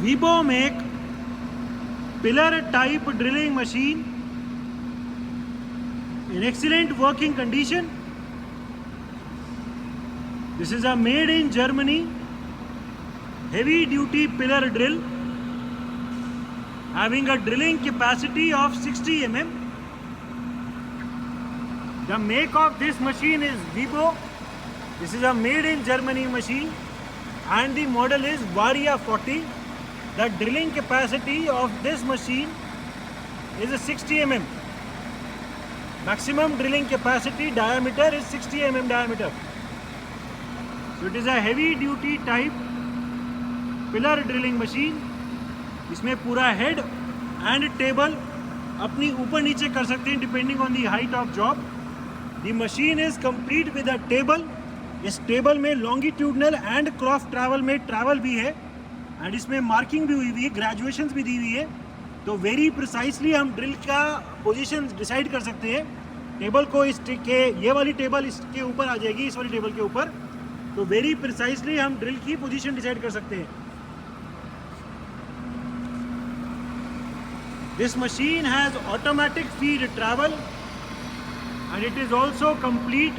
Vibo make pillar type drilling machine in excellent working condition. This is a made in Germany heavy duty pillar drill having a drilling capacity of 60 mm. The make of this machine is Vibo. This is a made in Germany machine and the model is Varia 40. The drilling capacity of this machine is 60 mm. Maximum drilling capacity diameter is 60 mm diameter. So it is a heavy duty type pillar drilling machine. इसमें पूरा head and table अपनी ऊपर नीचे कर सकते हैं depending on the height of job. The machine is complete with a table. इस table में लॉन्गिट्यूडनल एंड क्रॉस ट्रैवल में ट्रैवल भी है एंड इसमें मार्किंग भी हुई है, ग्रेजुएशंस भी दी हुई है. तो वेरी प्रिसाइसली हम ड्रिल का पोजीशन डिसाइड कर सकते हैं. टेबल को इसके ये वाली टेबल इसके ऊपर आ जाएगी, इस वाली टेबल के ऊपर. तो वेरी प्रिसाइसली हम ड्रिल की पोजीशन डिसाइड कर सकते हैं. This machine has automatic feed travel and it is also complete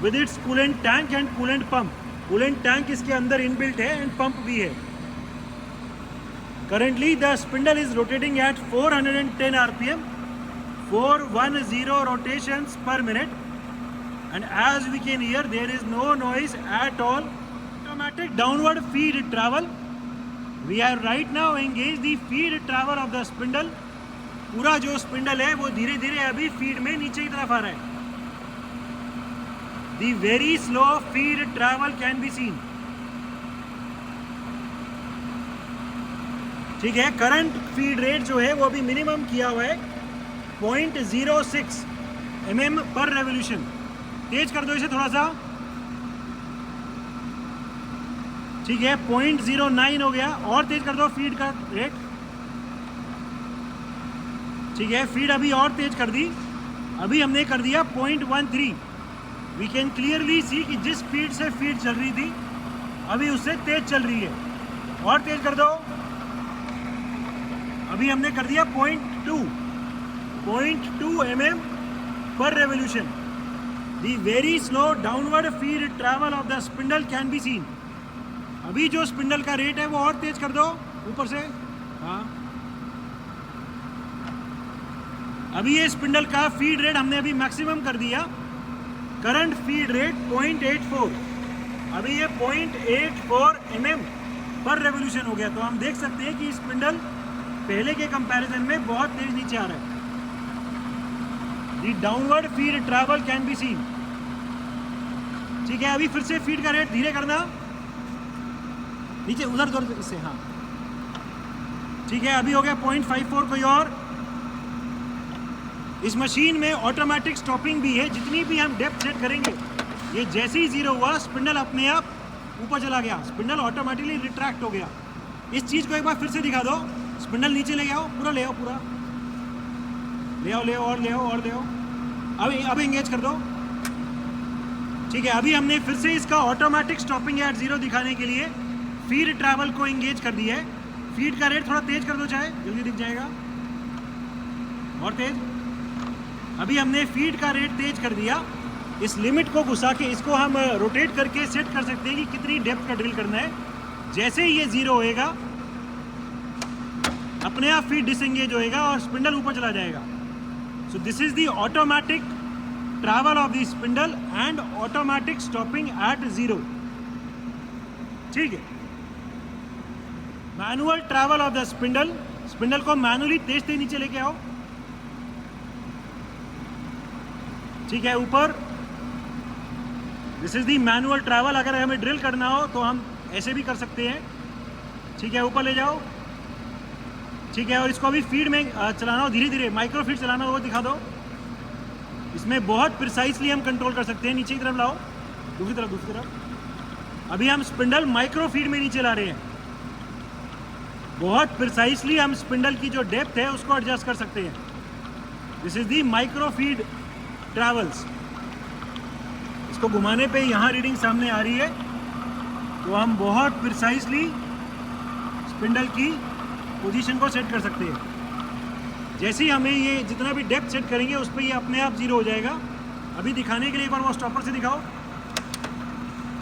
with its coolant tank and coolant pump. Coolant tank इसके अंदर inbuilt है and pump भी है. Currently the spindle is rotating at 410 rpm, 410 rotations per minute, and as we can hear there is no noise at all. Automatic downward feed travel. We are right now engaged the feed travel of the spindle. पूरा जो spindle है वो धीरे धीरे अभी feed में नीचे की तरफ आ रहा है. The very slow feed travel can be seen. ठीक है, करंट फीड रेट जो है वो अभी मिनिमम किया हुआ है 0.06 mm पर रेवोल्यूशन. तेज कर दो इसे थोड़ा सा. ठीक है, 0.09 हो गया. और तेज कर दो फीड का रेट. ठीक है, फीड अभी और तेज कर दी. अभी हमने कर दिया 0.13. वी कैन क्लियरली सी कि जिस स्पीड से फीड चल रही थी अभी उससे तेज चल रही है. और तेज कर दो. अभी हमने कर दिया 0.2 mm पर revolution. The very slow downward feed travel of the spindle can be seen. अभी जो स्पिंडल का रेट है वो और तेज कर दो ऊपर से. हाँ, अभी ये स्पिंडल का फीड रेट हमने अभी मैक्सिमम कर दिया. Current feed rate 0.84. अभी ये 0.84 mm पर रेवोल्यूशन हो गया. तो हम देख सकते हैं कि स्पिंडल पहले के कंपैरिजन में बहुत तेज नीचे आ रहा है. The downward feed travel can be seen. ठीक है, अभी फिर से फीड का रेट धीरे करना. नीचे उधर उधर इससे. हाँ, ठीक है, अभी हो गया 0.54. कोई और. इस मशीन में ऑटोमेटिक स्टॉपिंग भी है. जितनी भी हम डेप्थ सेट करेंगे ये जैसे ही जीरो हुआ स्पिंडल अपने आप ऊपर चला गया. स्पिंडल ऑटोमेटिकली रिट्रैक्ट हो गया. इस चीज़ को एक बार फिर से दिखा दो. स्पिंडल नीचे ले आओ, पूरा ले आओ, पूरा ले आओ, ले आओ और ले आओ और ले आओ. अब एंगेज कर दो. ठीक है, अभी हमने फिर से इसका ऑटोमेटिक स्टॉपिंग एट जीरो दिखाने के लिए फीड ट्रैवल को एंगेज कर दिया है. फीड का रेट थोड़ा तेज कर दो, चाहे जल्दी दिख जाएगा. और तेज. अभी हमने फीड का रेट तेज कर दिया. इस लिमिट को घुसा के इसको हम रोटेट करके सेट कर सकते हैं कि कितनी डेप्थ का ड्रिल करना है. जैसे ही ये जीरो होएगा अपने आप फीड डिसएंगेज होएगा और स्पिंडल ऊपर चला जाएगा. So this is the automatic travel of the spindle and automatic stopping eight zero. ठीक है, manual travel of the spindle. Spindle को मैनुअली तेज तेज नीचे लेके आओ. ठीक है, ऊपर. This is the manual travel. अगर हमें ड्रिल करना हो तो हम ऐसे भी कर सकते हैं. ठीक है, ऊपर ले जाओ. ठीक है, और इसको अभी फीड में चलाना हो, धीरे धीरे माइक्रो फीड चलाना हो, वो दिखा दो. इसमें बहुत प्रिसाइसली हम कंट्रोल कर सकते हैं. नीचे की तरफ लाओ, दूसरी तरफ. अभी हम स्पिंडल माइक्रो फीड में नीचे ला रहे हैं. बहुत प्रिसाइसली हम स्पिंडल की जो डेप्थ है उसको एडजस्ट कर सकते हैं. This is the micro feed travels. इसको घुमाने पे यहाँ रीडिंग सामने आ रही है. तो हम बहुत प्रिसाइसली स्पिंडल की पोजीशन को सेट कर सकते हैं। जैसे ही हमें ये जितना भी डेप्थ सेट करेंगे उस पर ये अपने आप जीरो हो जाएगा। अभी दिखाने के लिए एक बार वो स्टॉपर से दिखाओ।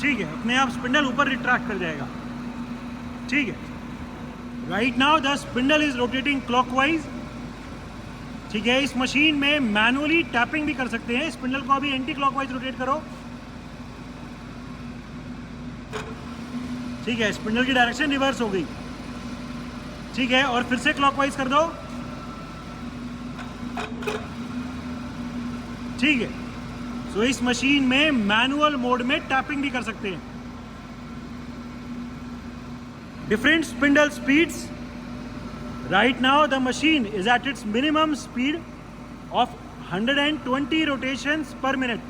ठीक है, अपने आप स्पिंडल ऊपर रिट्रैक्ट कर जाएगा। ठीक है, right now the spindle is rotating clockwise. ठीक है, इस मशीन में मैनुअली टैपिंग भी कर सकते हैं। स्पिंडल को अभी एंटी क्लॉकवाइज रोटेट करो। ठीक है, स्पिंडल की डायरेक्शन रिवर्स हो गई। ठीक है, और फिर से क्लॉकवाइज कर दो। ठीक है, सो इस मशीन में मैनुअल मोड में टैपिंग भी कर सकते हैं। Different spindle speeds. Right now the machine is at its minimum speed of 120 rotations per minute,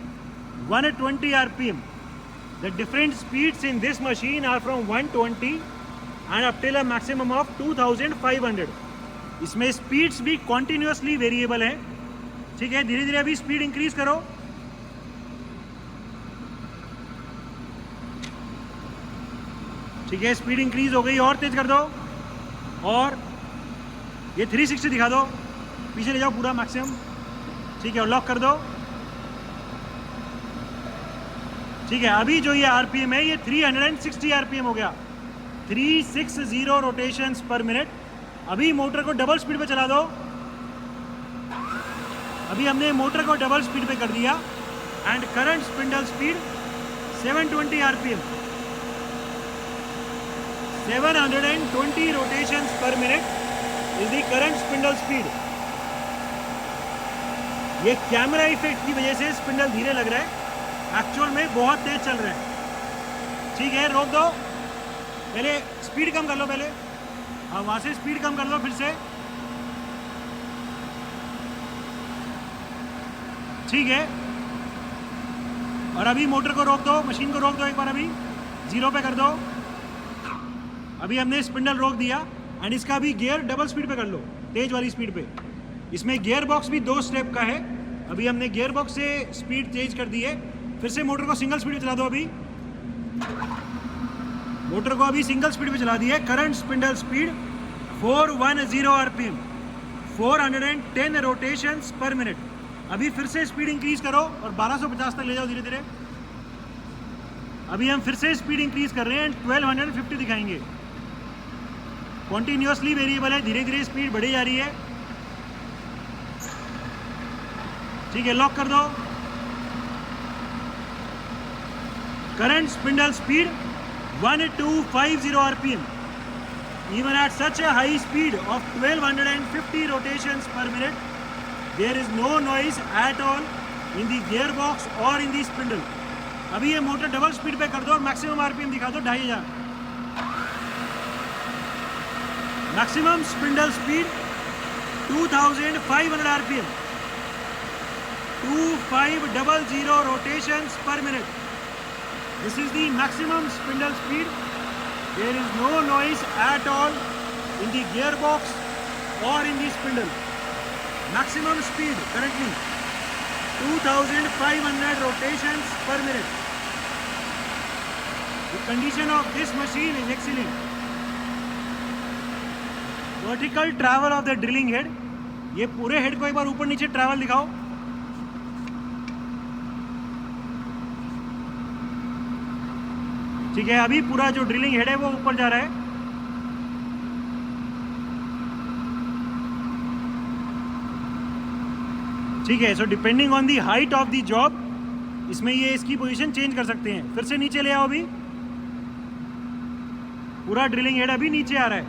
120 RPM. The different speeds in this machine are from 120 and up till a maximum of 2500. इसमें speeds भी continuously variable है। ठीक है, धीरे धीरे अभी speed increase करो। ठीक है, स्पीड इंक्रीज हो गई, और तेज कर दो। और ये 360 दिखा दो, पीछे ले जाओ पूरा मैक्सिमम। ठीक है, और लॉक कर दो। ठीक है, अभी जो ये आरपीएम है ये 360 आरपीएम हो गया, 360 रोटेशंस पर मिनट। अभी मोटर को डबल स्पीड पे चला दो। अभी हमने मोटर को डबल स्पीड पे कर दिया and current spindle speed 720 RPM, 720 rotations पर minute is the current spindle speed. ये कैमरा इफेक्ट की वजह से स्पिंडल धीरे लग रहा है, एक्चुअल में बहुत तेज चल रहा है। ठीक है, रोक दो, पहले स्पीड कम कर लो। पहले हाँ, वहां से स्पीड कम कर लो फिर से। ठीक है, और अभी मोटर को रोक दो, मशीन को रोक दो एक बार, अभी 0 पे कर दो। अभी हमने स्पिंडल रोक दिया एंड इसका अभी गियर डबल स्पीड पे कर लो, तेज वाली स्पीड पे। इसमें गियर बॉक्स भी 2 स्टेप का है। अभी हमने गियर बॉक्स से स्पीड तेज कर दी है। फिर से मोटर को सिंगल स्पीड पे चला दो। अभी मोटर को अभी सिंगल स्पीड पे चला दी है। Current spindle speed 410 RPM, 410 rotations पर मिनट। अभी फिर से स्पीड इंक्रीज करो और 1250 तक ले जाओ धीरे धीरे। अभी हम फिर से स्पीड इंक्रीज कर रहे हैं, 1250 दिखाएंगे। कॉन्टिन्यूसली वेरिएबल है, धीरे धीरे स्पीड बढ़ी जा रही है। ठीक है, लॉक कर दो। Current spindle speed 1250 RPM. Even at such a high speed of 1250 rotations per minute, there is no noise at all in the gearbox or in the spindle. अभी ये मोटर डबल स्पीड पे कर दो और maximum RPM दिखा दो 2500। Maximum spindle speed 2500 RPM, 2500 rotations per minute. This is the maximum spindle speed. There is no noise at all in the gearbox or in the spindle. Maximum speed currently 2500 rotations per minute. The condition of this machine is excellent. Vertical travel of the drilling head. ये पूरे head को एक बार ऊपर नीचे travel दिखाओ। ठीक है, अभी पूरा जो ड्रिलिंग हेड है वो ऊपर जा रहा है। ठीक है, so depending on the height of the job इसमें ये इसकी पोजीशन चेंज कर सकते हैं। फिर से नीचे ले आओ। अभी पूरा ड्रिलिंग हेड अभी नीचे आ रहा है।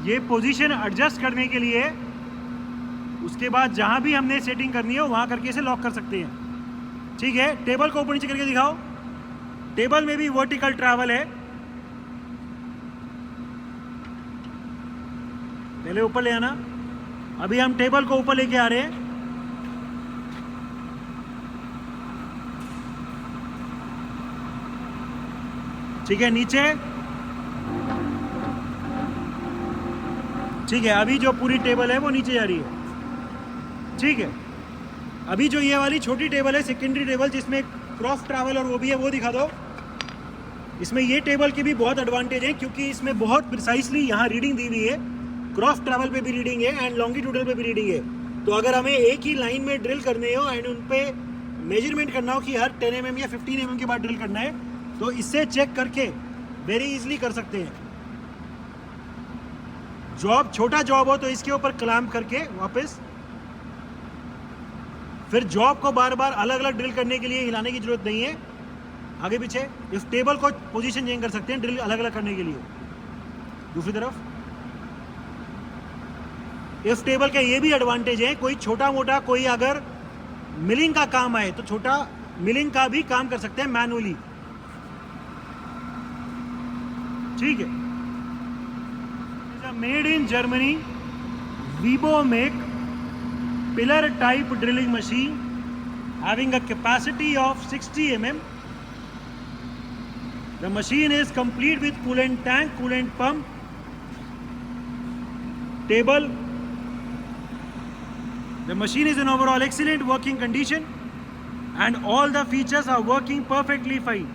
ये पोजीशन एडजस्ट करने के लिए उसके बाद जहां भी हमने सेटिंग करनी है वहां करके इसे लॉक कर सकते हैं। ठीक है, टेबल को ऊपर नीचे करके दिखाओ। टेबल में भी वर्टिकल ट्रैवल है। पहले ऊपर ले आना। अभी हम टेबल को ऊपर लेके आ रहे हैं। ठीक है, नीचे। ठीक है, अभी जो पूरी टेबल है वो नीचे जा रही है। ठीक है, अभी जो ये वाली छोटी टेबल है सेकेंडरी टेबल जिसमें क्रॉस ट्रैवल और वो भी है वो दिखा दो। इसमें ये टेबल की भी बहुत एडवांटेज है क्योंकि इसमें बहुत प्रिसाइसली यहाँ रीडिंग दी हुई है, क्रॉस ट्रैवल पे भी रीडिंग है एंड लॉन्गिट्यूडल पे भी रीडिंग है। तो अगर हमें एक ही लाइन में ड्रिल करने हो एंड उन पे मेजरमेंट करना हो कि हर 10 mm या 15 mm के बाद ड्रिल करना है, तो इससे चेक करके वेरी इजीली कर सकते हैं। जॉब छोटा जॉब हो तो इसके ऊपर क्लैम्प करके वापस, फिर जॉब को बार बार अलग अलग ड्रिल करने के लिए हिलाने की जरूरत नहीं है, आगे पीछे इस टेबल को पोजीशन चेंज कर सकते हैं ड्रिल अलग अलग करने के लिए। दूसरी तरफ इस टेबल का ये भी एडवांटेज है, कोई छोटा मोटा कोई अगर मिलिंग का काम आए तो छोटा मिलिंग का भी काम कर सकते हैं मैनुअली, ठीक है। मेड इन जर्मनी वीबोमेक pillar type drilling machine having a capacity of 60 mm. The machine is complete with coolant tank, coolant pump, table. The machine is in overall excellent working condition and all the features are working perfectly fine.